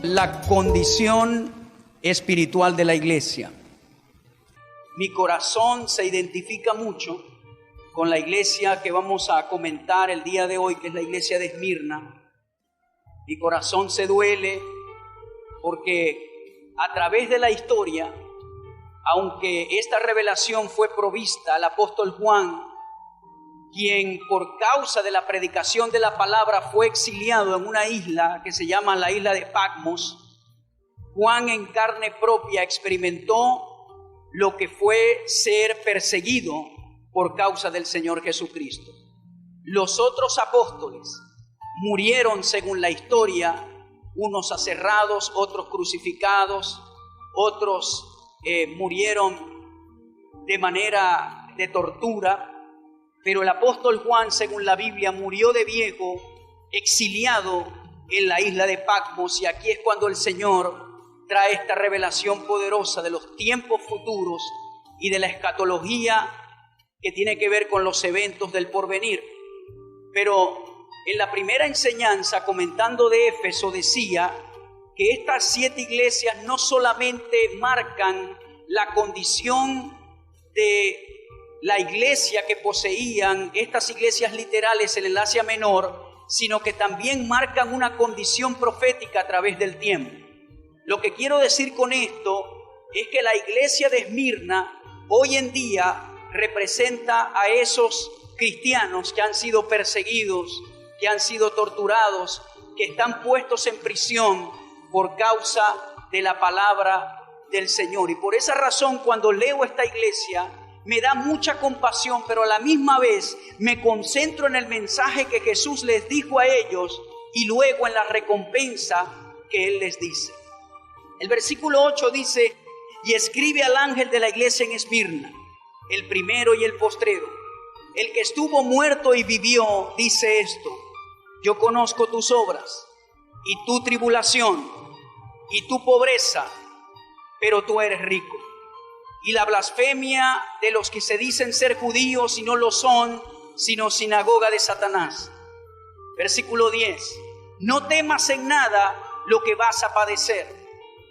La condición espiritual de la iglesia. Mi corazón se identifica mucho con la iglesia que vamos a comentar el día de hoy, que es la iglesia de Esmirna. Mi corazón se duele porque a través de la historia, aunque esta revelación fue provista al apóstol Juan, quien por causa de la predicación de la palabra fue exiliado en una isla que se llama la isla de Patmos, Juan en carne propia experimentó lo que fue ser perseguido por causa del Señor Jesucristo. Los otros apóstoles murieron según la historia, unos aserrados, otros crucificados, otros murieron de manera de tortura, pero el apóstol Juan, según la Biblia, murió de viejo, exiliado en la isla de Patmos, y aquí es cuando el Señor trae esta revelación poderosa de los tiempos futuros y de la escatología que tiene que ver con los eventos del porvenir. Pero en la primera enseñanza, comentando de Éfeso, decía que estas 7 iglesias no solamente marcan la condición de la iglesia que poseían estas iglesias literales en el Asia Menor, sino que también marcan una condición profética a través del tiempo. Lo que quiero decir con esto es que la iglesia de Esmirna hoy en día representa a esos cristianos que han sido perseguidos, que han sido torturados, que están puestos en prisión por causa de la palabra del Señor. Y por esa razón, cuando leo esta iglesia, me da mucha compasión, pero a la misma vez me concentro en el mensaje que Jesús les dijo a ellos y luego en la recompensa que Él les dice. El versículo 8 dice: y escribe al ángel de la iglesia en Esmirna, el primero y el postrero, el que estuvo muerto y vivió, dice esto: yo conozco tus obras y tu tribulación y tu pobreza, pero tú eres rico. Y la blasfemia de los que se dicen ser judíos y no lo son, sino sinagoga de Satanás. Versículo 10. No temas en nada lo que vas a padecer.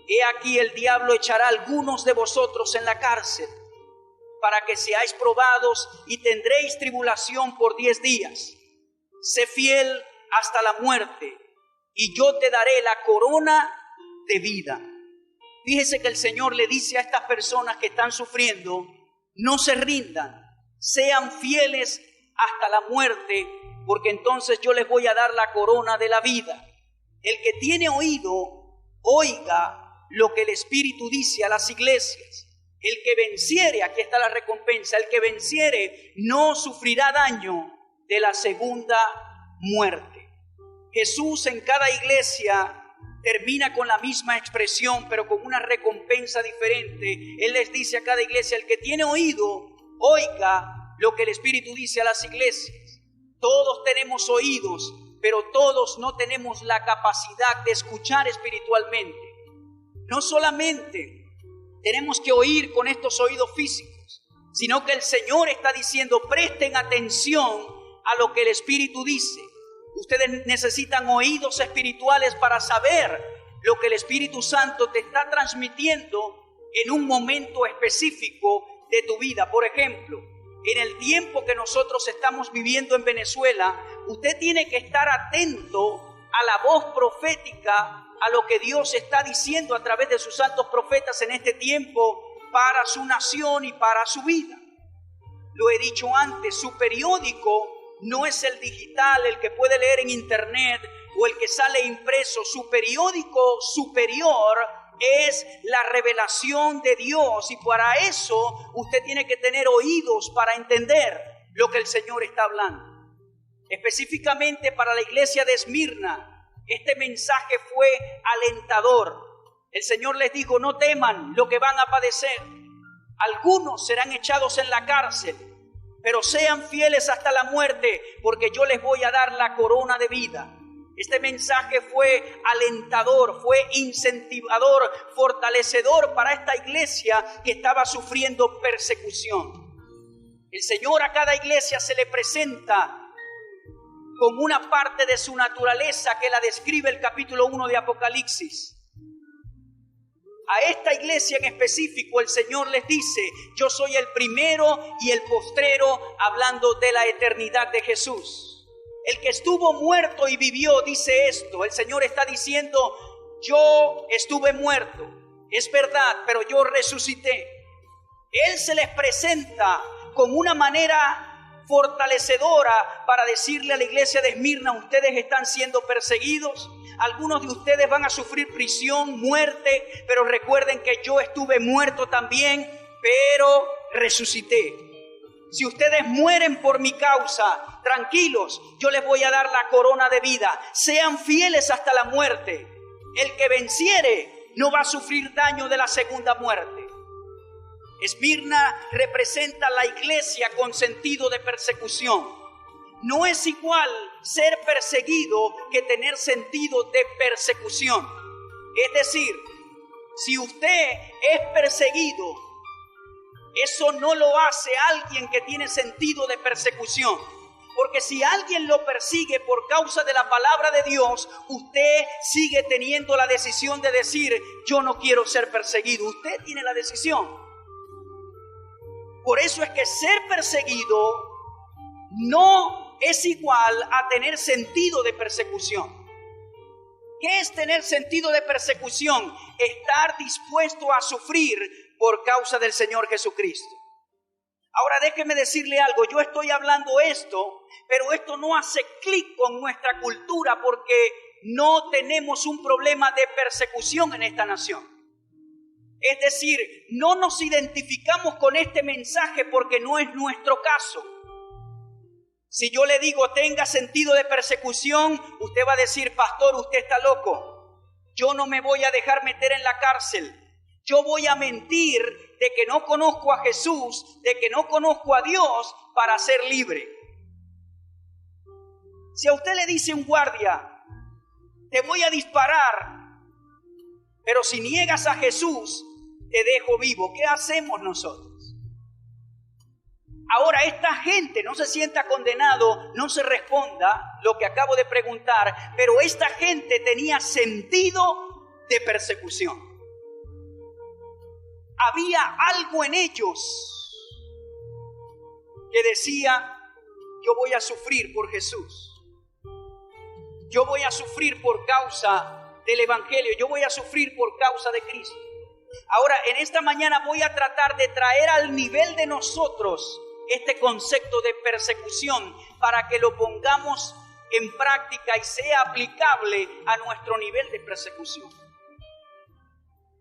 He aquí el diablo echará a algunos de vosotros en la cárcel, para que seáis probados y tendréis tribulación por 10 días. Sé fiel hasta la muerte, y yo te daré la corona de vida. Fíjese que el Señor le dice a estas personas que están sufriendo: no se rindan, sean fieles hasta la muerte, porque entonces yo les voy a dar la corona de la vida. El que tiene oído, oiga lo que el Espíritu dice a las iglesias. El que venciere, aquí está la recompensa, el que venciere no sufrirá daño de la segunda muerte. Jesús en cada iglesia termina con la misma expresión, pero con una recompensa diferente. Él les dice a cada iglesia: el que tiene oído, oiga lo que el Espíritu dice a las iglesias. Todos tenemos oídos, pero todos no tenemos la capacidad de escuchar espiritualmente. No solamente tenemos que oír con estos oídos físicos, sino que el Señor está diciendo: presten atención a lo que el Espíritu dice. Ustedes necesitan oídos espirituales para saber lo que el Espíritu Santo te está transmitiendo en un momento específico de tu vida. Por ejemplo, en el tiempo que nosotros estamos viviendo en Venezuela, usted tiene que estar atento a la voz profética, a lo que Dios está diciendo a través de sus santos profetas en este tiempo para su nación y para su vida. Lo he dicho antes, su periódico no es el digital, el que puede leer en internet o el que sale impreso. Su periódico superior es la revelación de Dios, y para eso usted tiene que tener oídos para entender lo que el Señor está hablando. Específicamente para la iglesia de Esmirna, este mensaje fue alentador. El Señor les dijo: no teman lo que van a padecer. Algunos serán echados en la cárcel, pero sean fieles hasta la muerte, porque yo les voy a dar la corona de vida. Este mensaje fue alentador, fue incentivador, fortalecedor para esta iglesia que estaba sufriendo persecución. El Señor a cada iglesia se le presenta con una parte de su naturaleza que la describe el capítulo 1 de Apocalipsis. A esta iglesia en específico el Señor les dice: yo soy el primero y el postrero, hablando de la eternidad de Jesús. El que estuvo muerto y vivió dice esto. El Señor está diciendo: yo estuve muerto, es verdad, pero yo resucité. Él se les presenta con una manera fortalecedora para decirle a la iglesia de Esmirna: ustedes están siendo perseguidos, algunos de ustedes van a sufrir prisión, muerte, pero recuerden que yo estuve muerto también, pero resucité. Si ustedes mueren por mi causa, tranquilos, yo les voy a dar la corona de vida. Sean fieles hasta la muerte. El que venciere no va a sufrir daño de la segunda muerte. Esmirna representa la iglesia con sentido de persecución. No es igual ser perseguido que tener sentido de persecución. Es decir, si usted es perseguido, eso no lo hace alguien que tiene sentido de persecución. Porque si alguien lo persigue por causa de la palabra de Dios, usted sigue teniendo la decisión de decir: yo no quiero ser perseguido. Usted tiene la decisión. Por eso es que ser perseguido no es igual a tener sentido de persecución. ¿Qué es tener sentido de persecución? Estar dispuesto a sufrir por causa del Señor Jesucristo. Ahora déjeme decirle algo, yo estoy hablando esto, pero esto no hace clic con nuestra cultura porque no tenemos un problema de persecución en esta nación. Es decir, no nos identificamos con este mensaje porque no es nuestro caso. Si yo le digo tenga sentido de persecución, usted va a decir: pastor, usted está loco. Yo no me voy a dejar meter en la cárcel. Yo voy a mentir de que no conozco a Jesús, de que no conozco a Dios para ser libre. Si a usted le dice un guardia: te voy a disparar, pero si niegas a Jesús, te dejo vivo, ¿qué hacemos nosotros? Ahora, esta gente no se sienta condenado, no se responda lo que acabo de preguntar, pero esta gente tenía sentido de persecución. Había algo en ellos que decía: yo voy a sufrir por Jesús. Yo voy a sufrir por causa del Evangelio. Yo voy a sufrir por causa de Cristo. Ahora, en esta mañana voy a tratar de traer al nivel de nosotros este concepto de persecución para que lo pongamos en práctica y sea aplicable a nuestro nivel de persecución.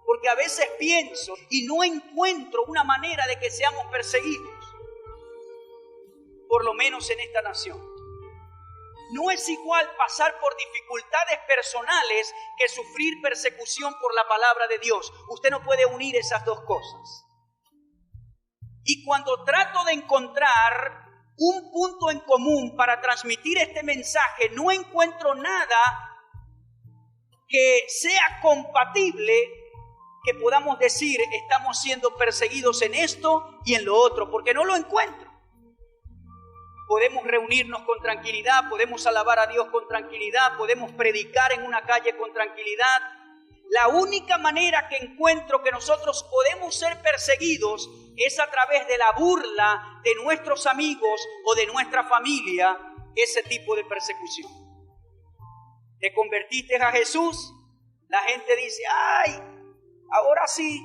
Porque a veces pienso y no encuentro una manera de que seamos perseguidos, por lo menos en esta nación. No es igual pasar por dificultades personales que sufrir persecución por la palabra de Dios. Usted no puede unir esas dos cosas. Y cuando trato de encontrar un punto en común para transmitir este mensaje, no encuentro nada que sea compatible, que podamos decir estamos siendo perseguidos en esto y en lo otro, porque no lo encuentro. Podemos reunirnos con tranquilidad, podemos alabar a Dios con tranquilidad, podemos predicar en una calle con tranquilidad. La única manera que encuentro que nosotros podemos ser perseguidos es a través de la burla de nuestros amigos o de nuestra familia, ese tipo de persecución. ¿Te convertiste a Jesús? La gente dice: ay, ahora sí.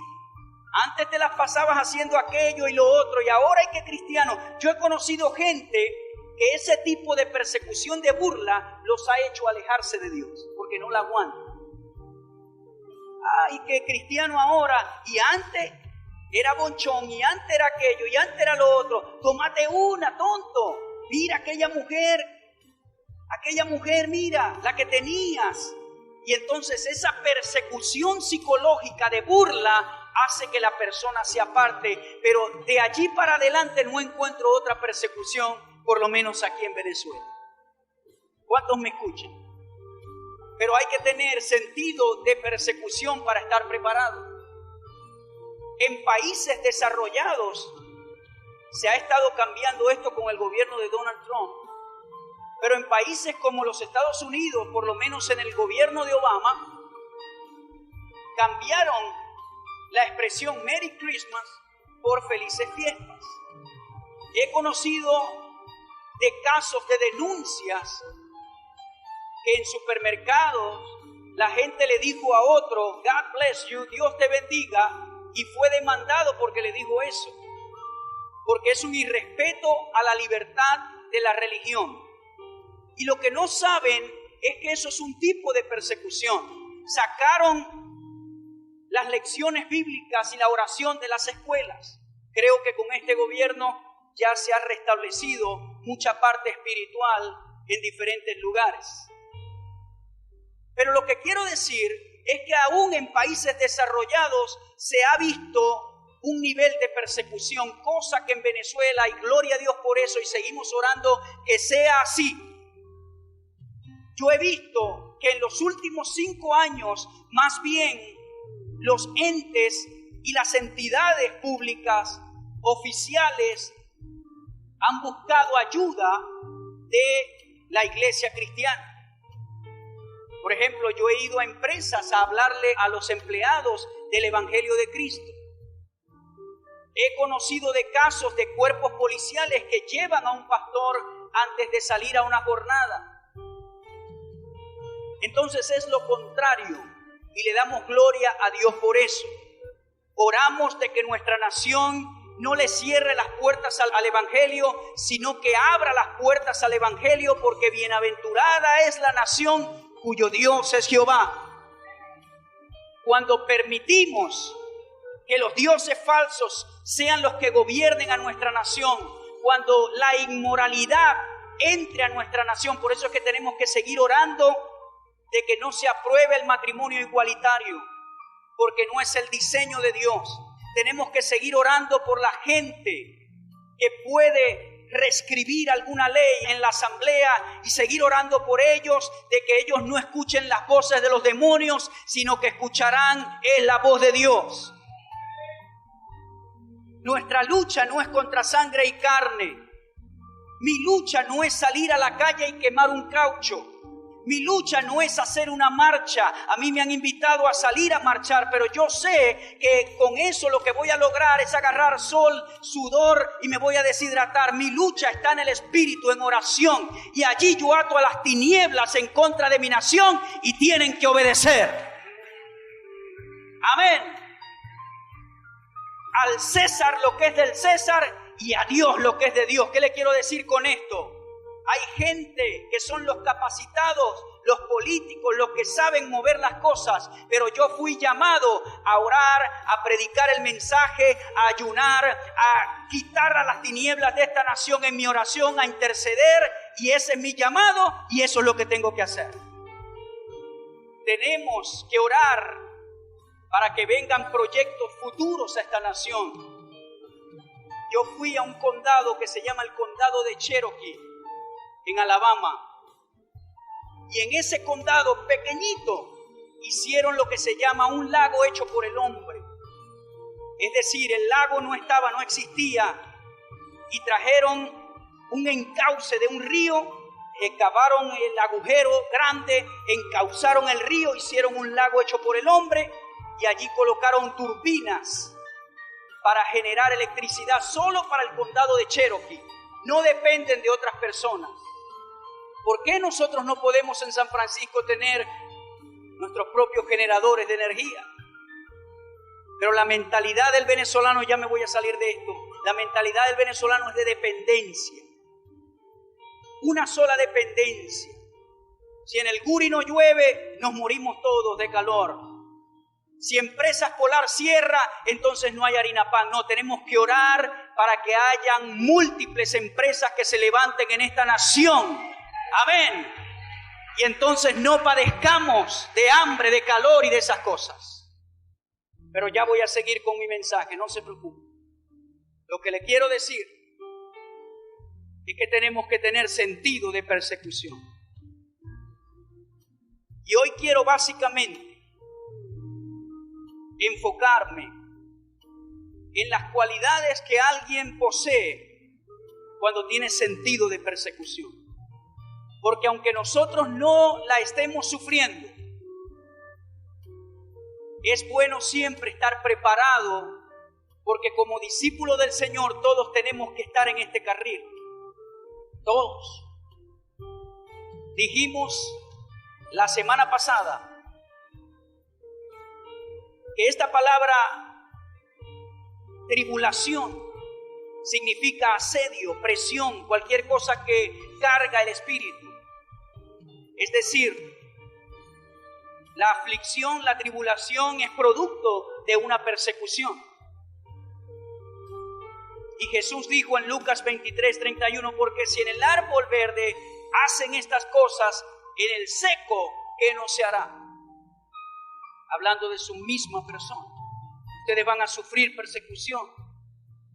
Antes te las pasabas haciendo aquello y lo otro y ahora hay que cristiano. Yo he conocido gente que ese tipo de persecución de burla los ha hecho alejarse de Dios porque no la aguantan. Ay, que cristiano ahora y antes era bonchón y antes era aquello y antes era lo otro. Tómate una, tonto. Mira aquella mujer, mira, la que tenías. Y entonces esa persecución psicológica de burla hace que la persona se aparte, pero de allí para adelante no encuentro otra persecución, por lo menos aquí en Venezuela. ¿Cuántos me escuchan? Pero hay que tener sentido de persecución para estar preparado. En países desarrollados se ha estado cambiando esto con el gobierno de Donald Trump, pero en países como los Estados Unidos, por lo menos en el gobierno de Obama, cambiaron la expresión Merry Christmas por felices fiestas. He conocido de casos de denuncias que en supermercados la gente le dijo a otro, God bless you, Dios te bendiga, y fue demandado porque le dijo eso, porque es un irrespeto a la libertad de la religión. Y lo que no saben es que eso es un tipo de persecución. Sacaron las lecciones bíblicas y la oración de las escuelas. Creo que con este gobierno ya se ha restablecido mucha parte espiritual en diferentes lugares. Pero lo que quiero decir es que aún en países desarrollados se ha visto un nivel de persecución, cosa que en Venezuela, y gloria a Dios por eso, y seguimos orando que sea así. Yo he visto que en los últimos 5 años, más bien, los entes y las entidades públicas, oficiales, han buscado ayuda de la iglesia cristiana. Por ejemplo, yo he ido a empresas a hablarle a los empleados del Evangelio de Cristo. He conocido de casos de cuerpos policiales que llevan a un pastor antes de salir a una jornada. Entonces es lo contrario y le damos gloria a Dios por eso. Oramos de que nuestra nación no le cierre las puertas al Evangelio, sino que abra las puertas al Evangelio, porque bienaventurada es la nación cuyo Dios es Jehová. Cuando permitimos que los dioses falsos sean los que gobiernen a nuestra nación, cuando la inmoralidad entre a nuestra nación, por eso es que tenemos que seguir orando de que no se apruebe el matrimonio igualitario, porque no es el diseño de Dios. Tenemos que seguir orando por la gente que puede reescribir alguna ley en la asamblea y seguir orando por ellos, de que ellos no escuchen las voces de los demonios, sino que escucharán la voz de Dios. Nuestra lucha no es contra sangre y carne. Mi lucha no es salir a la calle y quemar un caucho. Mi lucha no es hacer una marcha. A mí me han invitado a salir a marchar, pero yo sé que con eso lo que voy a lograr es agarrar sol, sudor y me voy a deshidratar. Mi lucha está en el Espíritu, en oración. Y allí yo ato a las tinieblas en contra de mi nación y tienen que obedecer. Amén. Al César lo que es del César y a Dios lo que es de Dios. ¿Qué le quiero decir con esto? Hay gente que son los capacitados, los políticos, los que saben mover las cosas, pero yo fui llamado a orar, a predicar el mensaje, a ayunar, a quitar a las tinieblas de esta nación en mi oración, a interceder, y ese es mi llamado y eso es lo que tengo que hacer. Tenemos que orar para que vengan proyectos futuros a esta nación. Yo fui a un condado que se llama el condado de Cherokee, en Alabama, y en ese condado pequeñito hicieron lo que se llama un lago hecho por el hombre. Es decir, el lago no existía, y trajeron un encauce de un río, cavaron el agujero grande, encauzaron el río, hicieron un lago hecho por el hombre, y allí colocaron turbinas para generar electricidad solo para el condado de Cherokee. No dependen de otras personas. ¿Por qué nosotros no podemos en San Francisco tener nuestros propios generadores de energía? Pero la mentalidad del venezolano, ya me voy a salir de esto, la mentalidad del venezolano es de dependencia. Una sola dependencia. Si en el Guri no llueve, nos morimos todos de calor. Si Empresas Polar cierra, entonces no hay harina pan. No, tenemos que orar para que hayan múltiples empresas que se levanten en esta nación. Amén. Y entonces no padezcamos de hambre, de calor y de esas cosas. Pero ya voy a seguir con mi mensaje, no se preocupe. Lo que le quiero decir es que tenemos que tener sentido de persecución. Y hoy quiero básicamente enfocarme en las cualidades que alguien posee cuando tiene sentido de persecución. Porque aunque nosotros no la estemos sufriendo, Es bueno siempre estar preparado, porque como discípulo del Señor todos tenemos que estar en este carril. Todos. Dijimos la semana pasada que esta palabra tribulación significa asedio, presión, cualquier cosa que carga el espíritu. Es decir, la aflicción, la tribulación es producto de una persecución. Y Jesús dijo en Lucas 23:31, porque si en el árbol verde hacen estas cosas, en el seco, ¿qué no se hará? Hablando de su misma persona. Ustedes van a sufrir persecución.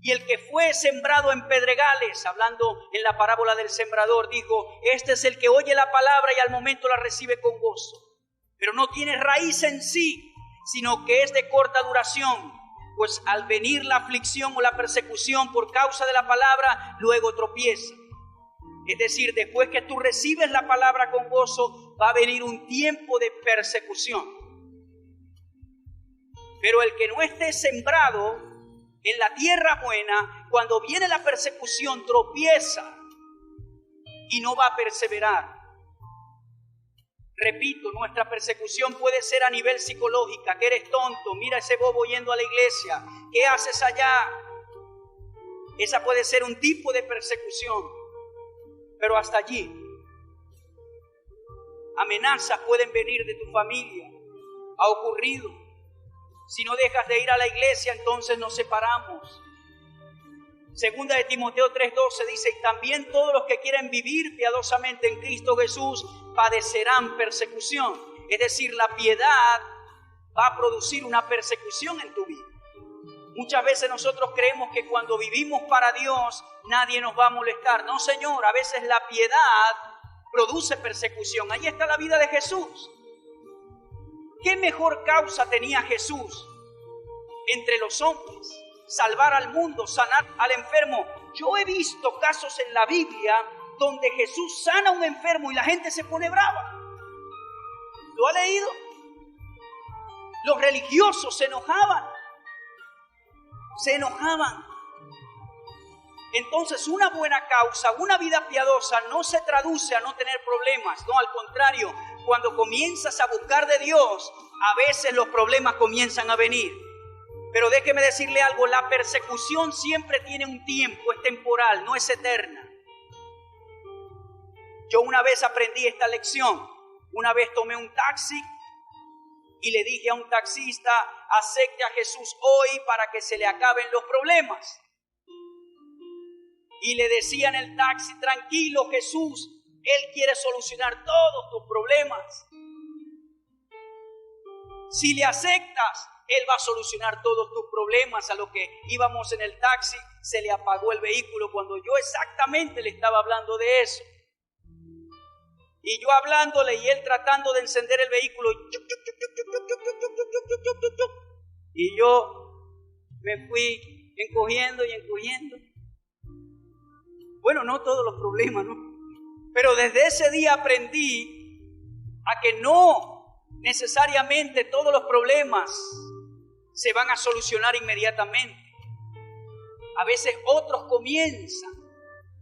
Y el que fue sembrado en pedregales, hablando en la parábola del sembrador, dijo, este es el que oye la palabra y al momento la recibe con gozo. Pero no tiene raíz en sí, sino que es de corta duración. Pues al venir la aflicción o la persecución por causa de la palabra, luego tropieza. Es decir, después que tú recibes la palabra con gozo, va a venir un tiempo de persecución. Pero el que no esté sembrado en la tierra buena, cuando viene la persecución, tropieza y no va a perseverar. Repito, nuestra persecución puede ser a nivel psicológico, que eres tonto, mira ese bobo yendo a la iglesia, ¿qué haces allá? Esa puede ser un tipo de persecución, pero hasta allí. Amenazas pueden venir de tu familia, ha ocurrido. Si no dejas de ir a la iglesia, entonces nos separamos. Segunda de Timoteo 3:12 dice, y también todos los que quieren vivir piadosamente en Cristo Jesús padecerán persecución. Es decir, la piedad va a producir una persecución en tu vida. Muchas veces nosotros creemos que cuando vivimos para Dios nadie nos va a molestar. No, Señor, a veces la piedad produce persecución. Ahí está la vida de Jesús. ¿Qué mejor causa tenía Jesús entre los hombres? Salvar al mundo, sanar al enfermo. Yo he visto casos en la Biblia donde Jesús sana a un enfermo y la gente se pone brava. ¿Lo ha leído? Los religiosos se enojaban. Entonces, una buena causa, una vida piadosa no se traduce a no tener problemas. No, al contrario, cuando comienzas a buscar de Dios, a veces los problemas comienzan a venir. Pero déjeme decirle algo, la persecución siempre tiene un tiempo, es temporal, no es eterna. Yo una vez aprendí esta lección. Una vez tomé un taxi y le dije a un taxista, acepte a Jesús hoy para que se le acaben los problemas. Y le decía en el taxi, tranquilo Jesús, Él quiere solucionar todos tus problemas. Si le aceptas, Él va a solucionar todos tus problemas. A lo que íbamos en el taxi, se le apagó el vehículo cuando yo exactamente le estaba hablando de eso. Y yo hablándole y él tratando de encender el vehículo. Y yo me fui encogiendo. Bueno, no todos los problemas, ¿no? Pero desde ese día aprendí a que no necesariamente todos los problemas se van a solucionar inmediatamente. A veces otros comienzan,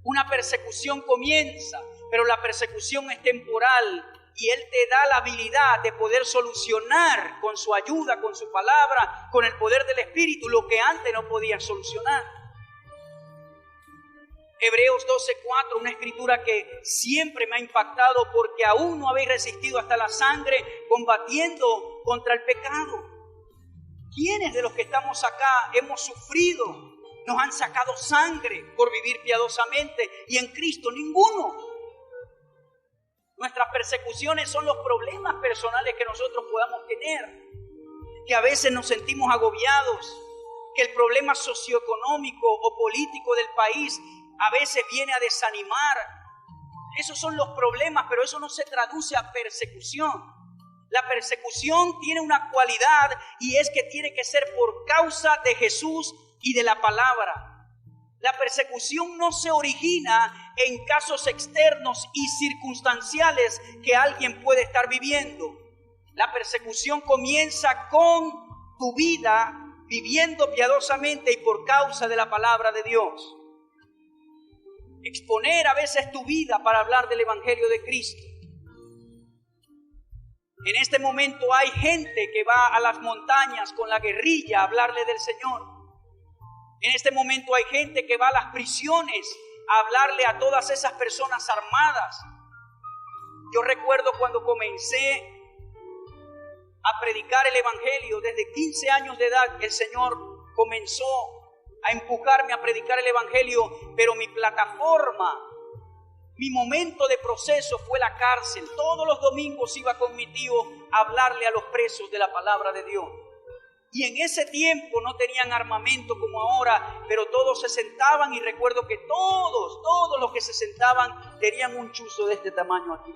una persecución comienza, pero la persecución es temporal y Él te da la habilidad de poder solucionar con su ayuda, con su palabra, con el poder del Espíritu, lo que antes no podías solucionar. Hebreos 12:4, una escritura que siempre me ha impactado porque aún no habéis resistido hasta la sangre combatiendo contra el pecado. ¿Quiénes de los que estamos acá hemos sufrido? Nos han sacado sangre por vivir piadosamente y en Cristo ninguno. Nuestras persecuciones son los problemas personales que nosotros podamos tener, que a veces nos sentimos agobiados, que el problema socioeconómico o político del país a veces viene a desanimar. Esos son los problemas, pero eso no se traduce a persecución. La persecución tiene una cualidad y es que tiene que ser por causa de Jesús y de la palabra. La persecución no se origina en casos externos y circunstanciales que alguien puede estar viviendo. La persecución comienza con tu vida viviendo piadosamente y por causa de la palabra de Dios. Exponer a veces tu vida para hablar del Evangelio de Cristo. En este momento hay gente que va a las montañas con la guerrilla a hablarle del Señor. En este momento hay gente que va a las prisiones a hablarle a todas esas personas armadas. Yo recuerdo cuando comencé a predicar el Evangelio, desde 15 años de edad, el Señor comenzó a empujarme a predicar el Evangelio, pero mi plataforma, mi momento de proceso fue la cárcel. Todos los domingos iba con mi tío a hablarle a los presos de la palabra de Dios. Y en ese tiempo no tenían armamento como ahora, pero todos se sentaban y recuerdo que todos los que se sentaban tenían un chuzo de este tamaño aquí.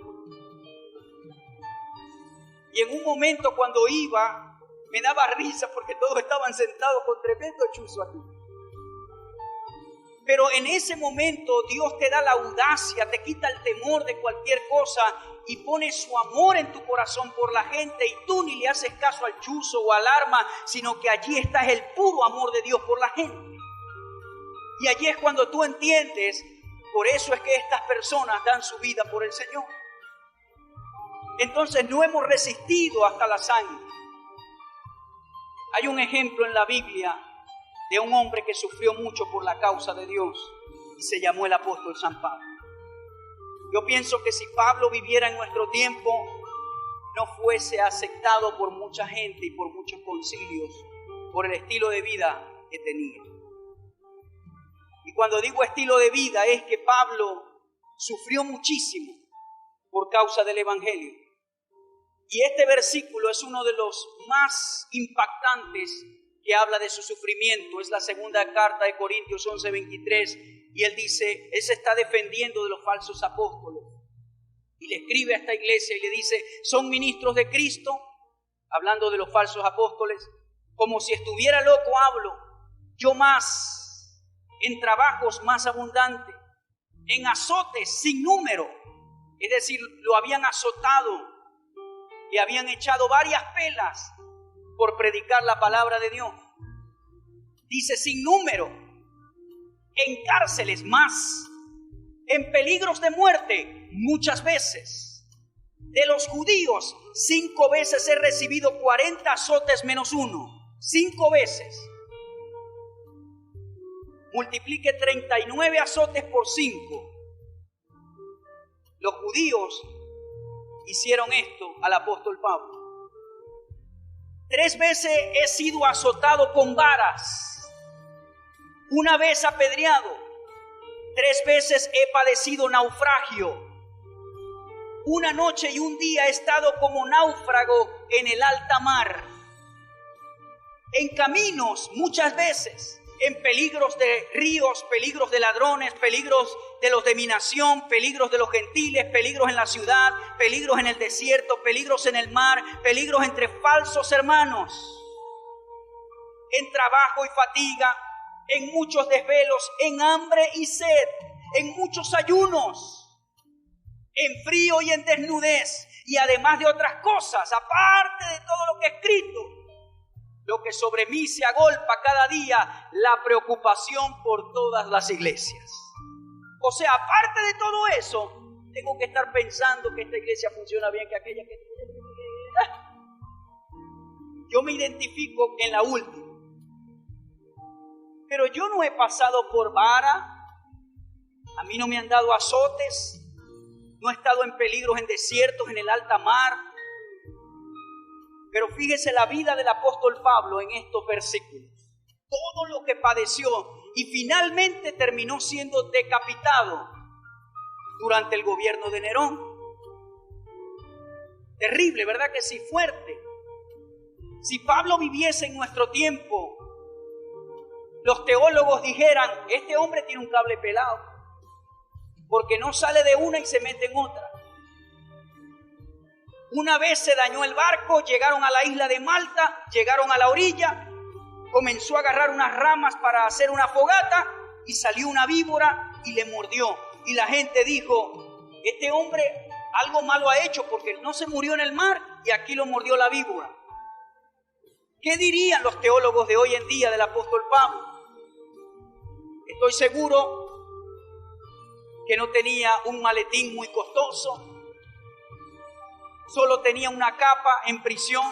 Y en un momento cuando iba, me daba risa porque todos estaban sentados con tremendo chuzo aquí. Pero en ese momento Dios te da la audacia, te quita el temor de cualquier cosa y pone su amor en tu corazón por la gente y tú ni le haces caso al chuzo o al arma, sino que allí está el puro amor de Dios por la gente. Y allí es cuando tú entiendes, por eso es que estas personas dan su vida por el Señor. Entonces no hemos resistido hasta la sangre. Hay un ejemplo en la Biblia de un hombre que sufrió mucho por la causa de Dios y se llamó el apóstol San Pablo. Yo pienso que si Pablo viviera en nuestro tiempo, no fuese aceptado por mucha gente y por muchos concilios por el estilo de vida que tenía. Y cuando digo estilo de vida es que Pablo sufrió muchísimo por causa del Evangelio. Y este versículo es uno de los más impactantes que habla de su sufrimiento. Es la segunda carta de Corintios 11:23. Y él dice, él se está defendiendo de los falsos apóstoles. Y le escribe a esta iglesia y le dice, son ministros de Cristo, hablando de los falsos apóstoles. Como si estuviera loco hablo, yo más, en trabajos más abundantes, en azotes sin número. Es decir, lo habían azotado. Le habían echado varias pelas por predicar la palabra de Dios. Dice sin número, en cárceles más, en peligros de muerte muchas veces. De los judíos 5 veces he recibido 40 azotes menos 1. 5 veces. Multiplique 39 azotes por 5. Los judíos hicieron esto al apóstol Pablo. 3 veces he sido azotado con varas, 1 vez apedreado, 3 veces he padecido naufragio, 1 noche y 1 día he estado como náufrago en el alta mar, en caminos muchas veces, en peligros de ríos, peligros de ladrones, peligros de los de mi nación, peligros de los gentiles, peligros en la ciudad, peligros en el desierto, peligros en el mar, peligros entre falsos hermanos, en trabajo y fatiga, en muchos desvelos, en hambre y sed, en muchos ayunos, en frío y en desnudez, y además de otras cosas, aparte de todo lo que he escrito, lo que sobre mí se agolpa cada día, la preocupación por todas las iglesias. O sea, aparte de todo eso, tengo que estar pensando que esta iglesia funciona bien, que aquella que... Yo me identifico en la última. Pero yo no he pasado por vara, a mí no me han dado azotes, no he estado en peligros en desiertos, en el alta mar. Pero fíjese la vida del apóstol Pablo en estos versículos. Todo lo que padeció y finalmente terminó siendo decapitado durante el gobierno de Nerón. Terrible, ¿verdad que sí? Fuerte. Si Pablo viviese en nuestro tiempo, los teólogos dijeran, este hombre tiene un cable pelado, porque no sale de una y se mete en otra. Una vez se dañó el barco, llegaron a la isla de Malta, llegaron a la orilla, comenzó a agarrar unas ramas para hacer una fogata y salió una víbora y le mordió. Y la gente dijo, este hombre algo malo ha hecho porque no se murió en el mar y aquí lo mordió la víbora. ¿Qué dirían los teólogos de hoy en día del apóstol Pablo? Estoy seguro que no tenía un maletín muy costoso, solo tenía una capa en prisión,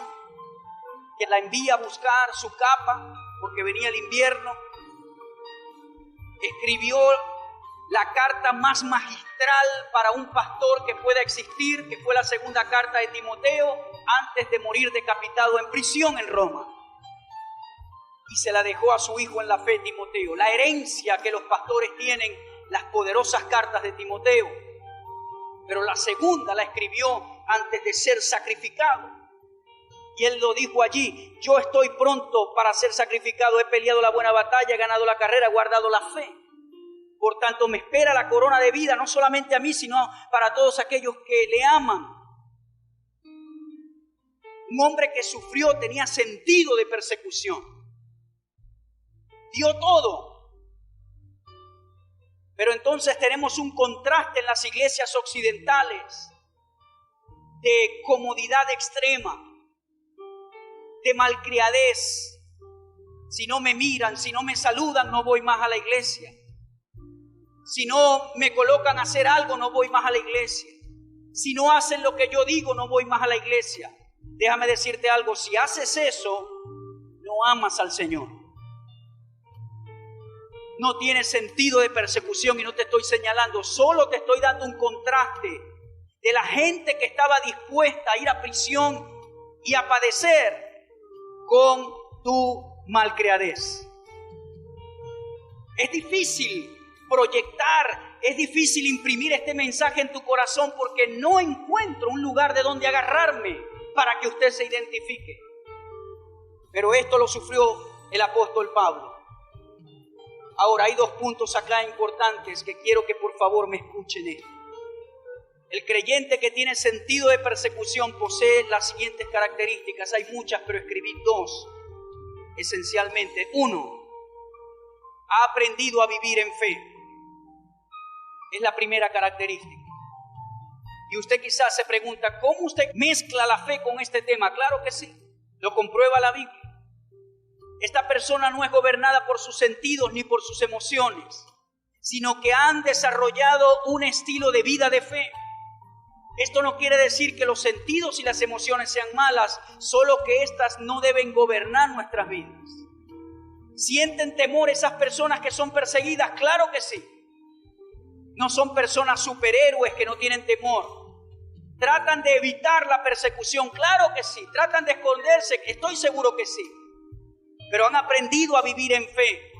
que la envía a buscar su capa porque venía el invierno. Escribió la carta más magistral para un pastor que pueda existir, que fue la segunda carta de Timoteo, antes de morir decapitado en prisión en Roma. Y se la dejó a su hijo en la fe, Timoteo. La herencia que los pastores tienen, las poderosas cartas de Timoteo. Pero la segunda la escribió antes de ser sacrificado. Y él lo dijo allí: yo estoy pronto para ser sacrificado, he peleado la buena batalla, he ganado la carrera, he guardado la fe. Por tanto, me espera la corona de vida, no solamente a mí, sino para todos aquellos que le aman. Un hombre que sufrió, tenía sentido de persecución. Dio todo. Pero entonces tenemos un contraste en las iglesias occidentales de comodidad extrema, de malcriadez. Si no me miran, si no me saludan, no voy más a la iglesia. Si no me colocan a hacer algo, no voy más a la iglesia. Si no hacen lo que yo digo, no voy más a la iglesia. Déjame decirte algo: si haces eso, no amas al Señor. No tienes sentido de persecución, y no te estoy señalando, solo te estoy dando un contraste de la gente que estaba dispuesta a ir a prisión y a padecer con tu malcriadez. Es difícil proyectar, es difícil imprimir este mensaje en tu corazón, porque no encuentro un lugar de donde agarrarme para que usted se identifique. Pero esto lo sufrió el apóstol Pablo. Ahora, hay dos puntos acá importantes que quiero que por favor me escuchen esto. El creyente que tiene sentido de persecución posee las siguientes características. Hay muchas, pero escribí dos esencialmente. Uno, ha aprendido a vivir en fe. Es la primera característica. Y usted quizás se pregunta: ¿cómo usted mezcla la fe con este tema? Claro que sí, lo comprueba la Biblia. Esta persona no es gobernada por sus sentidos ni por sus emociones, sino que han desarrollado un estilo de vida de fe. Esto no quiere decir que los sentidos y las emociones sean malas, solo que éstas no deben gobernar nuestras vidas. ¿Sienten temor esas personas que son perseguidas? Claro que sí. No son personas superhéroes que no tienen temor. ¿Tratan de evitar la persecución? Claro que sí. ¿Tratan de esconderse? Estoy seguro que sí. Pero han aprendido a vivir en fe.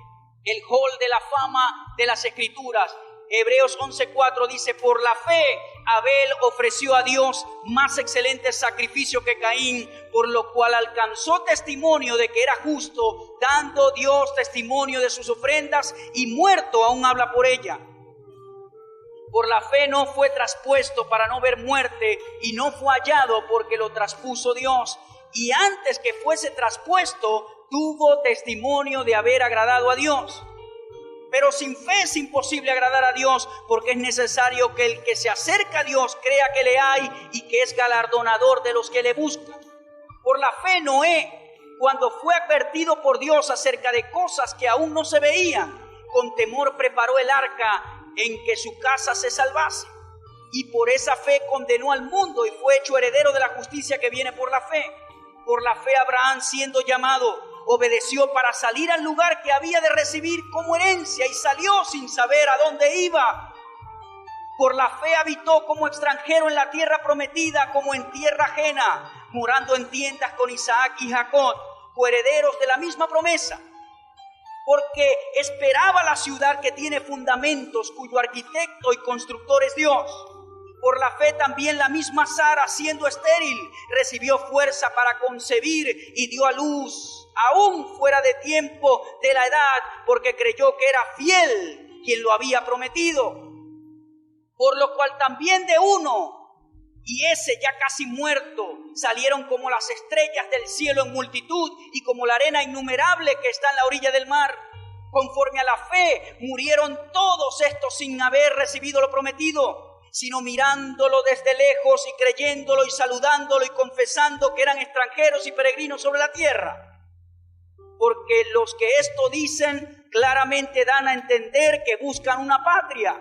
El hall de la fama de las Escrituras, Hebreos 11:4 dice: por la fe Abel ofreció a Dios más excelente sacrificio que Caín, por lo cual alcanzó testimonio de que era justo, dando Dios testimonio de sus ofrendas, y muerto aún habla por ella. Por la fe no fue traspuesto para no ver muerte, y no fue hallado porque lo traspuso Dios. Y antes que fuese traspuesto, tuvo testimonio de haber agradado a Dios. Pero sin fe es imposible agradar a Dios, porque es necesario que el que se acerca a Dios crea que le hay y que es galardonador de los que le buscan. Por la fe Noé, cuando fue advertido por Dios acerca de cosas que aún no se veían, con temor preparó el arca en que su casa se salvase. Y por esa fe condenó al mundo y fue hecho heredero de la justicia que viene por la fe. Por la fe Abraham, siendo llamado, obedeció para salir al lugar que había de recibir como herencia, y salió sin saber a dónde iba. Por la fe habitó como extranjero en la tierra prometida, como en tierra ajena, morando en tiendas con Isaac y Jacob, coherederos de la misma promesa. Porque esperaba la ciudad que tiene fundamentos, cuyo arquitecto y constructor es Dios. Por la fe también la misma Sara, siendo estéril, recibió fuerza para concebir y dio a luz, aún fuera de tiempo de la edad, porque creyó que era fiel quien lo había prometido. Por lo cual también de uno, y ese ya casi muerto, salieron como las estrellas del cielo en multitud y como la arena innumerable que está en la orilla del mar. Conforme a la fe murieron todos estos sin haber recibido lo prometido, sino mirándolo desde lejos y creyéndolo y saludándolo y confesando que eran extranjeros y peregrinos sobre la tierra. porque los que esto dicen claramente dan a entender que buscan una patria.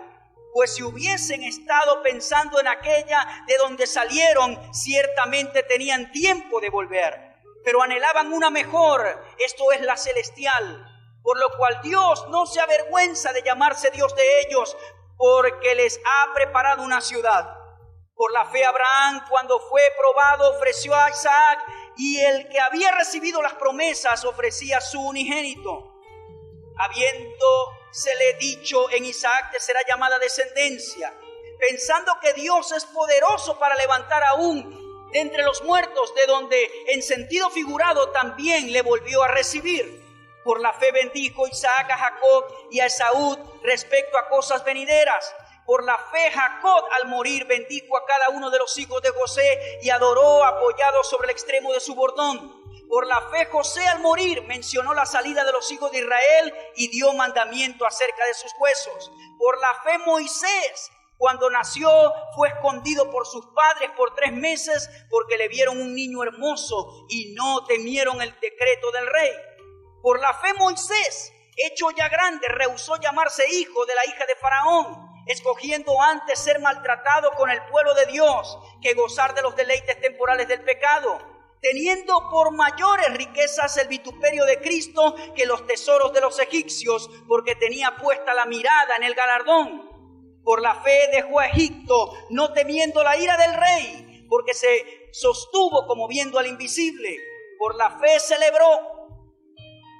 Pues si hubiesen estado pensando en aquella de donde salieron, ciertamente tenían tiempo de volver, pero anhelaban una mejor, esto es la celestial. Por lo cual Dios no se avergüenza de llamarse Dios de ellos, porque les ha preparado una ciudad. Por la fe Abraham, cuando fue probado, ofreció a Isaac, y el que había recibido las promesas ofrecía a su unigénito, habiéndosele dicho: en Isaac te será llamada descendencia, pensando que Dios es poderoso para levantar aún de entre los muertos, de donde en sentido figurado también le volvió a recibir. Por la fe bendijo Isaac a Jacob y a Esaú respecto a cosas venideras. Por la fe Jacob al morir bendijo a cada uno de los hijos de José y adoró apoyado sobre el extremo de su bordón. Por la fe José al morir mencionó la salida de los hijos de Israel y dio mandamiento acerca de sus huesos. Por la fe Moisés, cuando nació, fue escondido por sus padres por 3 meses porque le vieron un niño hermoso y no temieron el decreto del rey. Por la fe Moisés, hecho ya grande, rehusó llamarse hijo de la hija de Faraón, escogiendo antes ser maltratado con el pueblo de Dios que gozar de los deleites temporales del pecado, teniendo por mayores riquezas el vituperio de Cristo que los tesoros de los egipcios, porque tenía puesta la mirada en el galardón. Por la fe dejó a Egipto, no temiendo la ira del rey, porque se sostuvo como viendo al invisible. Por la fe celebró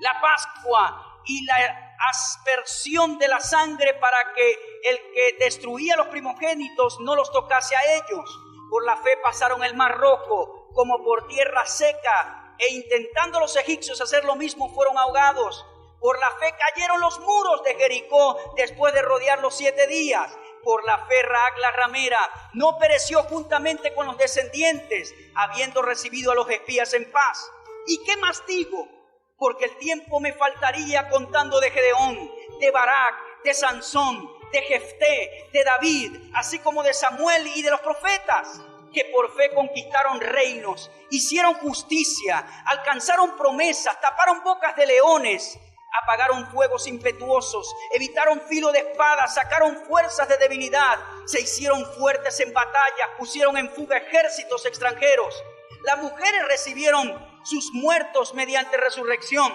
la Pascua y la aspersión de la sangre para que el que destruía los primogénitos no los tocase a ellos. Por la fe pasaron el mar rojo como por tierra seca, e intentando los egipcios hacer lo mismo fueron ahogados. Por la fe cayeron los muros de Jericó después de rodearlos 7 días. Por la fe Rahab la ramera no pereció juntamente con los descendientes, habiendo recibido a los espías en paz. ¿Y qué más digo? Porque el tiempo me faltaría contando de Gedeón, de Barak, de Sansón, de Jefté, de David, así como de Samuel y de los profetas, que por fe conquistaron reinos, hicieron justicia, alcanzaron promesas, taparon bocas de leones, apagaron fuegos impetuosos, evitaron filo de espada, sacaron fuerzas de debilidad, se hicieron fuertes en batalla, pusieron en fuga ejércitos extranjeros. Las mujeres recibieron sus muertos mediante resurrección,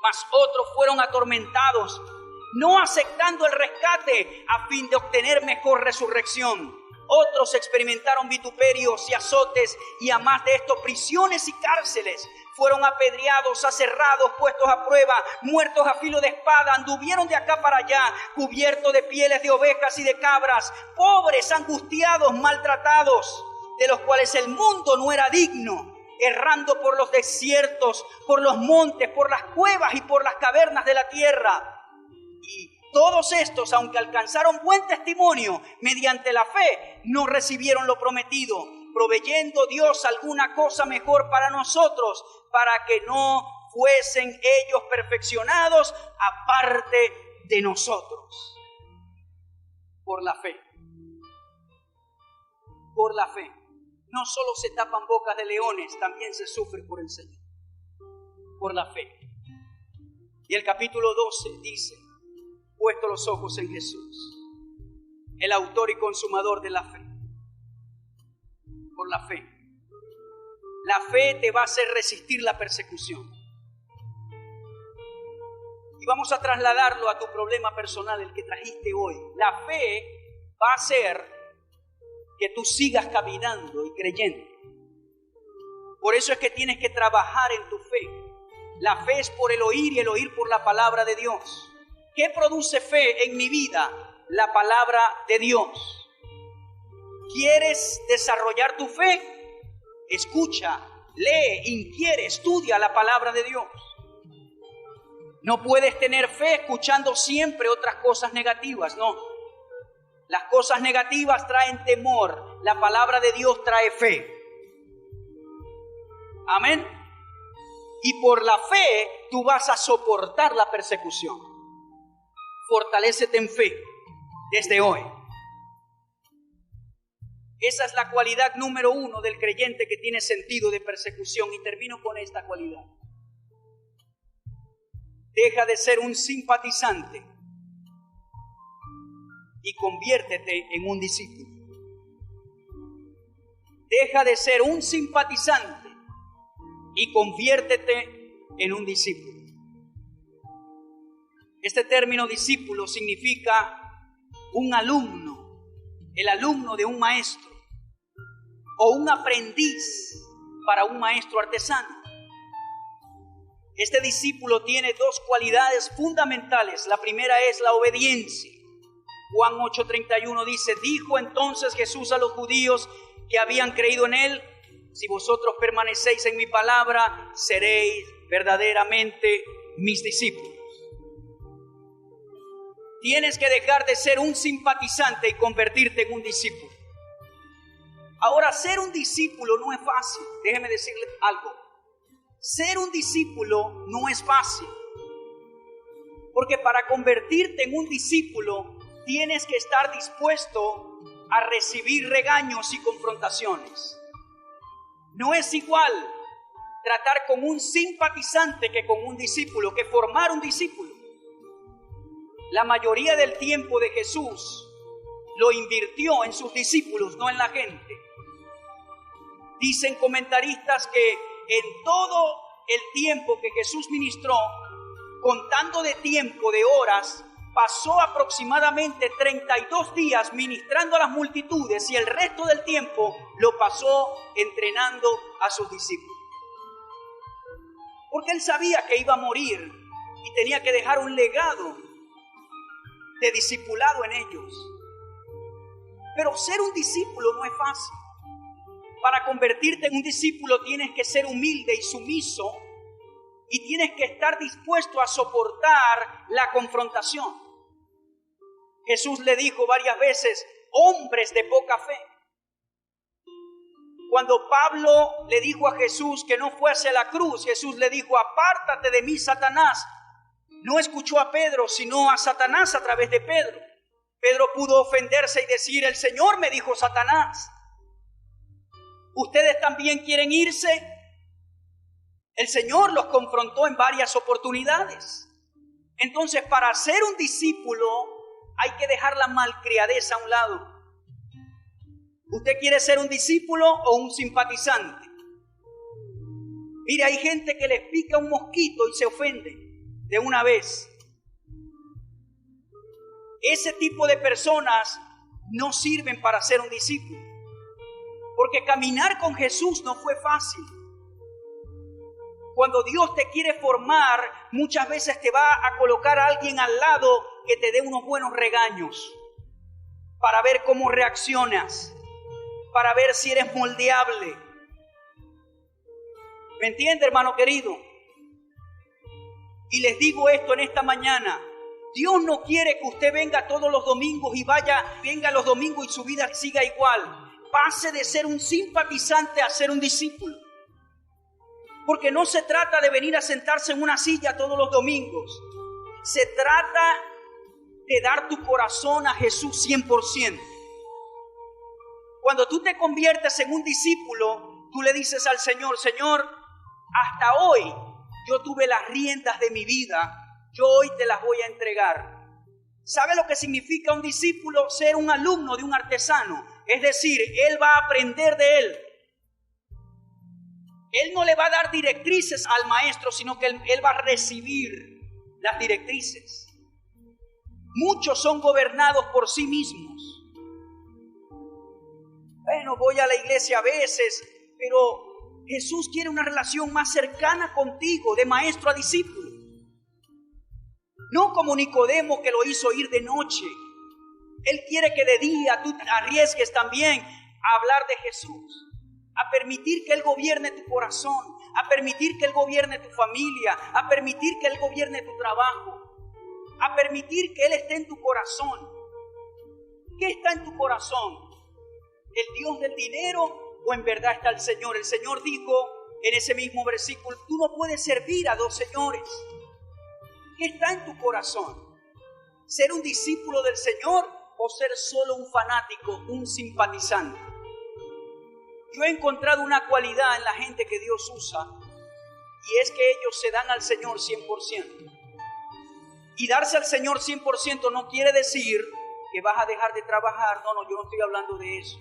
mas otros fueron atormentados, no aceptando el rescate a fin de obtener mejor resurrección. Otros experimentaron vituperios y azotes, y a más de esto prisiones y cárceles. Fueron apedreados, aserrados, puestos a prueba, muertos a filo de espada, anduvieron de acá para allá, cubiertos de pieles de ovejas y de cabras, pobres, angustiados, maltratados, de los cuales el mundo no era digno, errando por los desiertos, por los montes, por las cuevas y por las cavernas de la tierra. Y todos estos, aunque alcanzaron buen testimonio mediante la fe, no recibieron lo prometido, proveyendo Dios alguna cosa mejor para nosotros, para que no fuesen ellos perfeccionados aparte de nosotros. Por la fe. Por la fe. No solo se tapan bocas de leones, también se sufre por el Señor. Por la fe. Y el capítulo 12 dice: puesto los ojos en Jesús, el autor y consumador de la fe. Por la fe. La fe te va a hacer resistir la persecución. Y vamos a trasladarlo a tu problema personal, el que trajiste hoy. La fe va a hacer que tú sigas caminando y creyendo. Por eso es que tienes que trabajar en tu fe. La fe es por el oír y el oír por la palabra de Dios. ¿Qué produce fe en mi vida? La palabra de Dios. ¿Quieres desarrollar tu fe? Escucha, lee, inquiere, estudia la palabra de Dios. No puedes tener fe escuchando siempre otras cosas negativas, no. Las cosas negativas traen temor. La palabra de Dios trae fe. Amén. Y por la fe tú vas a soportar la persecución. Fortalécete en fe desde hoy. Esa es la cualidad número 1 del creyente que tiene sentido de persecución. Y termino con esta cualidad. Deja de ser un simpatizante y conviértete en un discípulo. Deja de ser un simpatizante y conviértete en un discípulo. Este término discípulo significa un alumno, el alumno de un maestro, o un aprendiz para un maestro artesano. Este discípulo tiene dos cualidades fundamentales. La primera es la obediencia. Juan 8:31 dice: dijo entonces Jesús a los judíos que habían creído en él: si vosotros permanecéis en mi palabra, seréis verdaderamente mis discípulos. Tienes que dejar de ser un simpatizante y convertirte en un discípulo. Ahora, ser un discípulo no es fácil. Déjeme decirle algo. Ser un discípulo no es fácil. Porque para convertirte en un discípulo, tienes que estar dispuesto a recibir regaños y confrontaciones. No es igual tratar con un simpatizante que con un discípulo, que formar un discípulo. La mayoría del tiempo de Jesús lo invirtió en sus discípulos, no en la gente. Dicen comentaristas que en todo el tiempo que Jesús ministró, contando de tiempo, de horas, pasó aproximadamente 32 días ministrando a las multitudes y el resto del tiempo lo pasó entrenando a sus discípulos. Porque él sabía que iba a morir y tenía que dejar un legado de discipulado en ellos. Pero ser un discípulo no es fácil. Para convertirte en un discípulo tienes que ser humilde y sumiso y tienes que estar dispuesto a soportar la confrontación. Jesús le dijo varias veces: hombres de poca fe. Cuando Pablo le dijo a Jesús que no fuese a la cruz, Jesús le dijo: apártate de mí, Satanás. No escuchó a Pedro, sino a Satanás a través de Pedro. Pedro pudo ofenderse y decir: el Señor me dijo Satanás. ¿Ustedes también quieren irse? El Señor los confrontó en varias oportunidades. Entonces, para ser un discípulo hay que dejar la malcriadez a un lado. ¿Usted quiere ser un discípulo o un simpatizante? Mire, hay gente que les pica un mosquito y se ofende de una vez. Ese tipo de personas no sirven para ser un discípulo. Porque caminar con Jesús no fue fácil. Cuando Dios te quiere formar, muchas veces te va a colocar a alguien al lado que te dé unos buenos regaños para ver cómo reaccionas, para ver si eres moldeable. ¿Me entiende, hermano querido? Y les digo esto en esta mañana: Dios no quiere que usted venga todos los domingos y venga los domingos y su vida siga igual. Pase de ser un simpatizante a ser un discípulo. Porque no se trata de venir a sentarse en una silla todos los domingos. Se trata de dar tu corazón a Jesús 100%. Cuando tú te conviertes en un discípulo, tú le dices al Señor: Señor, hasta hoy yo tuve las riendas de mi vida, yo hoy te las voy a entregar. ¿Sabe lo que significa un discípulo? Ser un alumno de un artesano. Es decir, él va a aprender de él. Él no le va a dar directrices al maestro, sino que él va a recibir las directrices. Muchos son gobernados por sí mismos. Bueno, voy a la iglesia a veces, pero Jesús quiere una relación más cercana contigo, de maestro a discípulo. No como Nicodemo, que lo hizo ir de noche. Él quiere que de día tú te arriesgues también a hablar de Jesús, a permitir que Él gobierne tu corazón, a permitir que Él gobierne tu familia, a permitir que Él gobierne tu trabajo, a permitir que Él esté en tu corazón. ¿Qué está en tu corazón? ¿El Dios del dinero o en verdad está el Señor? El Señor dijo en ese mismo versículo: tú no puedes servir a dos señores. ¿Qué está en tu corazón? ¿Ser un discípulo del Señor o ser solo un fanático, un simpatizante? Yo he encontrado una cualidad en la gente que Dios usa, y es que ellos se dan al Señor 100%. Y darse al Señor 100% no quiere decir que vas a dejar de trabajar. No, yo no estoy hablando de eso.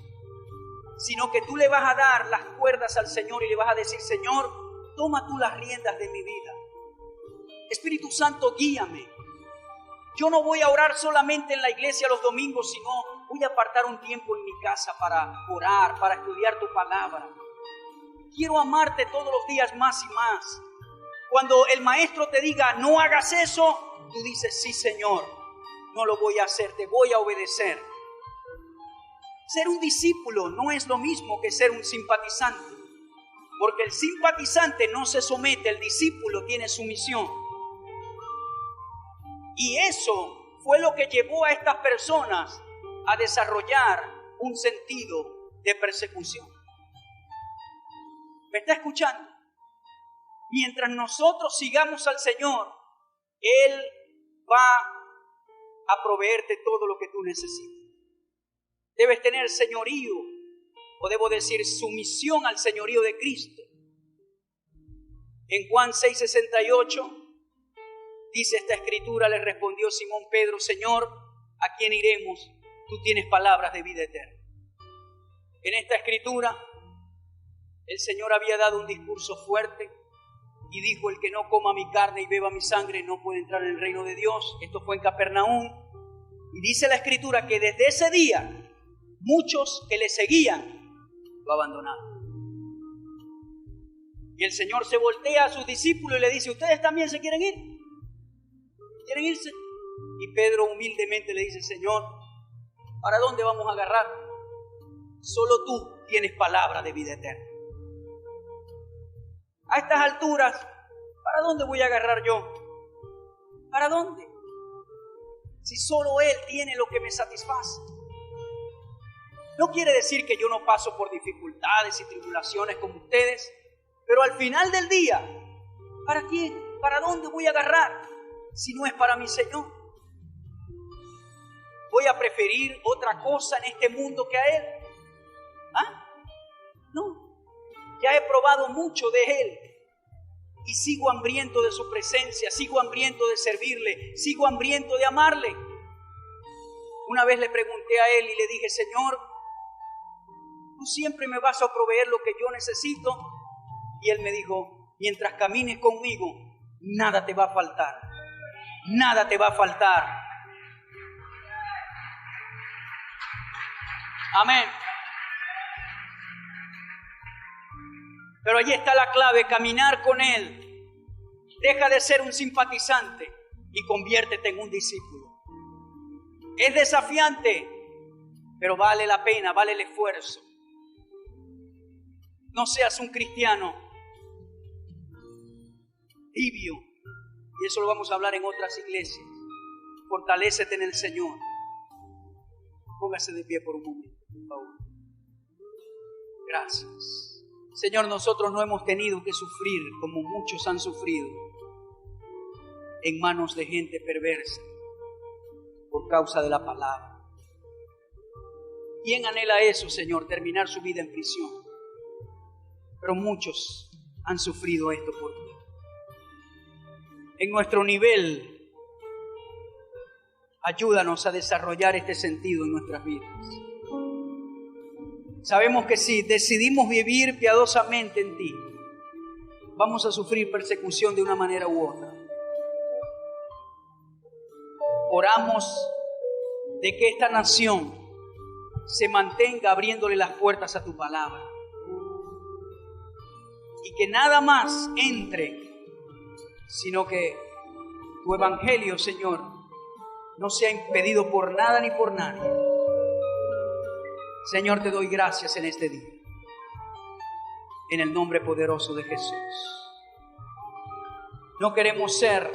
Sino que tú le vas a dar las cuerdas al Señor y le vas a decir: Señor, toma tú las riendas de mi vida. Espíritu Santo, guíame. Yo no voy a orar solamente en la iglesia los domingos, sino voy a apartar un tiempo en mi casa para orar, para estudiar tu palabra. Quiero amarte todos los días más y más. Cuando el maestro te diga: no hagas eso, tú dices: sí, Señor, no lo voy a hacer, te voy a obedecer. Ser un discípulo no es lo mismo que ser un simpatizante, porque el simpatizante no se somete, el discípulo tiene sumisión. Y eso fue lo que llevó a estas personas a desarrollar un sentido de persecución. ¿Me está escuchando? Mientras nosotros sigamos al Señor, Él va a proveerte todo lo que tú necesitas. Debes tener señorío, o debo decir sumisión al señorío de Cristo. En Juan 6:68 dice esta escritura: le respondió Simón Pedro: Señor, ¿a quién iremos? Tú tienes palabras de vida eterna. En esta escritura el Señor había dado un discurso fuerte y dijo: el que no coma mi carne y beba mi sangre no puede entrar en el reino de Dios. Esto fue en Capernaum. Y dice la escritura que desde ese día muchos que le seguían lo abandonaron. Y el Señor se voltea a sus discípulos y le dice: ¿ustedes también se quieren ir? ¿Quieren irse? Y Pedro humildemente le dice: Señor, ¿para dónde vamos a agarrar? Solo tú tienes palabra de vida eterna. A estas alturas, ¿para dónde voy a agarrar yo? ¿Para dónde? Si solo Él tiene lo que me satisface. No quiere decir que yo no paso por dificultades y tribulaciones como ustedes, pero al final del día, ¿para quién? ¿Para dónde voy a agarrar si no es para mi Señor? ¿Voy a preferir otra cosa en este mundo que a Él? ¿Ah? No. Ya he probado mucho de Él y sigo hambriento de su presencia, sigo hambriento de servirle, sigo hambriento de amarle. Una vez le pregunté a Él y le dije: Señor, tú siempre me vas a proveer lo que yo necesito. Y Él me dijo: mientras camines conmigo, nada te va a faltar. Nada te va a faltar. Amén. Pero allí está la clave: caminar con Él. Deja de ser un simpatizante y conviértete en un discípulo. Es desafiante, pero vale la pena, vale el esfuerzo. No seas un cristiano tibio, y eso lo vamos a hablar en otras iglesias. Fortalécete en el Señor. Póngase de pie por un momento, por favor. Gracias. Señor, nosotros no hemos tenido que sufrir como muchos han sufrido en manos de gente perversa por causa de la palabra. ¿Quién anhela eso, Señor? Terminar su vida en prisión. Pero muchos han sufrido esto por ti. En nuestro nivel, ayúdanos a desarrollar este sentido en nuestras vidas. Sabemos que si decidimos vivir piadosamente en ti, vamos a sufrir persecución de una manera u otra. Oramos de que esta nación se mantenga abriéndole las puertas a tu palabra. Y que nada más entre, sino que tu evangelio, Señor, no sea impedido por nada ni por nadie. Señor, te doy gracias en este día. En el nombre poderoso de Jesús. No queremos ser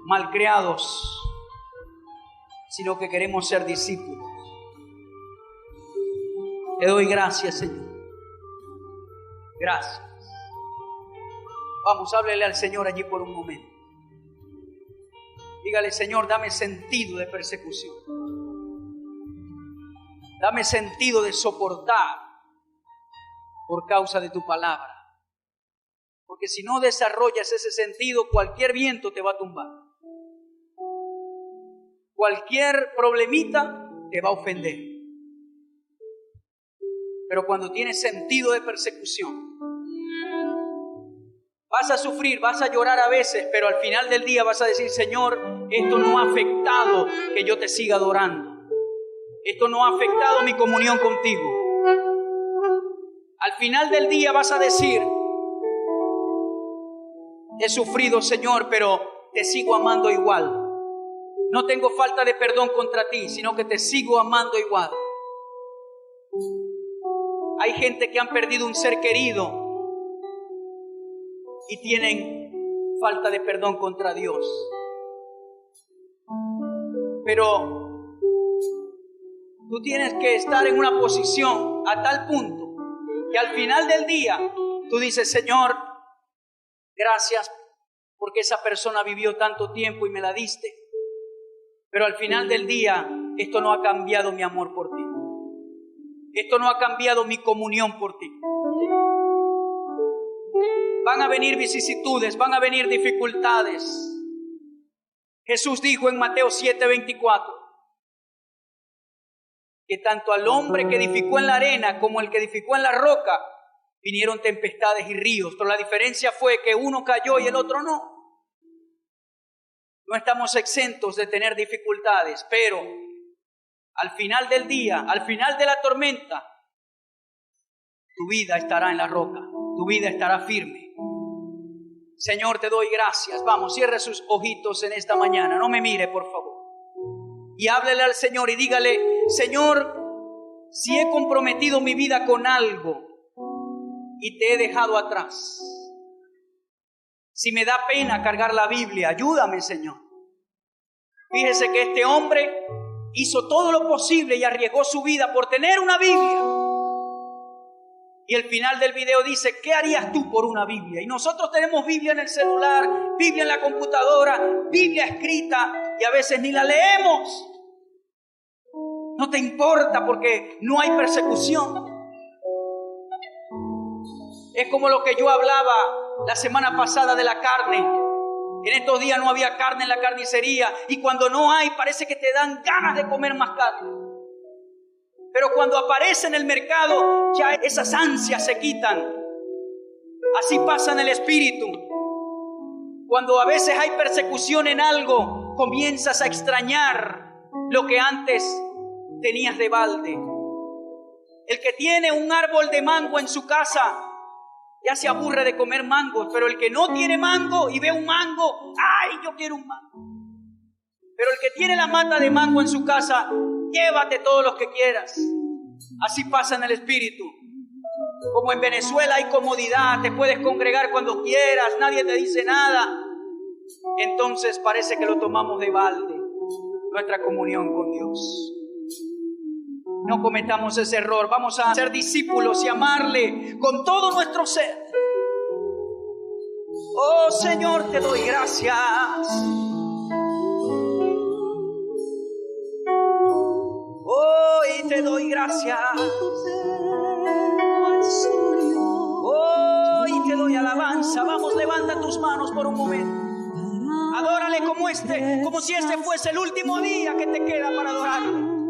malcriados, sino que queremos ser discípulos. Te doy gracias, Señor. Gracias. Vamos, háblele al Señor allí por un momento. Dígale: Señor, dame sentido de persecución. Dame sentido de soportar por causa de tu palabra. Porque si no desarrollas ese sentido, cualquier viento te va a tumbar. Cualquier problemita te va a ofender. Pero cuando tienes sentido de persecución, vas a sufrir, vas a llorar a veces, pero al final del día vas a decir: Señor, esto no ha afectado que yo te siga adorando. Esto no ha afectado mi comunión contigo. Al final del día vas a decir: he sufrido, Señor, pero te sigo amando igual. No tengo falta de perdón contra ti, sino que te sigo amando igual. Hay gente que han perdido un ser querido y tienen falta de perdón contra Dios. Pero tú tienes que estar en una posición a tal punto que al final del día tú dices: Señor, gracias porque esa persona vivió tanto tiempo y me la diste. Pero al final del día esto no ha cambiado mi amor por ti. Esto no ha cambiado mi comunión por ti. Van a venir vicisitudes, van a venir dificultades. Jesús dijo en Mateo 7:24 que tanto al hombre que edificó en la arena como el que edificó en la roca vinieron tempestades y ríos, pero la diferencia fue que uno cayó y el otro no. No estamos exentos de tener dificultades, pero al final del día, al final de la tormenta, tu vida estará en la roca, tu vida estará firme. Señor, te doy gracias. Vamos, cierre sus ojitos en esta mañana, no me mire, por favor. Y háblele al Señor y dígale: Señor, si he comprometido mi vida con algo y te he dejado atrás, si me da pena cargar la Biblia, ayúdame, Señor. Fíjese que este hombre hizo todo lo posible y arriesgó su vida por tener una Biblia. Y el final del video dice: ¿qué harías tú por una Biblia? Y nosotros tenemos Biblia en el celular, Biblia en la computadora, Biblia escrita, y a veces ni la leemos. No te importa porque no hay persecución. Es como lo que yo hablaba la semana pasada de la carne. En estos días no había carne en la carnicería, y cuando no hay parece que te dan ganas de comer más carne. Pero cuando aparece en el mercado, ya esas ansias se quitan. Así pasa en el espíritu. Cuando a veces hay persecución en algo, comienzas a extrañar lo que antes tenías de balde. El que tiene un árbol de mango en su casa ya se aburre de comer mangos, pero el que no tiene mango y ve un mango, ¡ay, yo quiero un mango! Pero el que tiene la mata de mango en su casa, llévate todos los que quieras. Así pasa en el espíritu. Como en Venezuela hay comodidad, te puedes congregar cuando quieras, nadie te dice nada. Entonces parece que lo tomamos de balde, nuestra comunión con Dios. No cometamos ese error. Vamos a ser discípulos y amarle con todo nuestro ser. Oh Señor, te doy gracias. Hoy te doy gracias. Hoy te doy alabanza. Vamos, levanta tus manos por un momento. Adórale como si este fuese el último día que te queda para adorarle.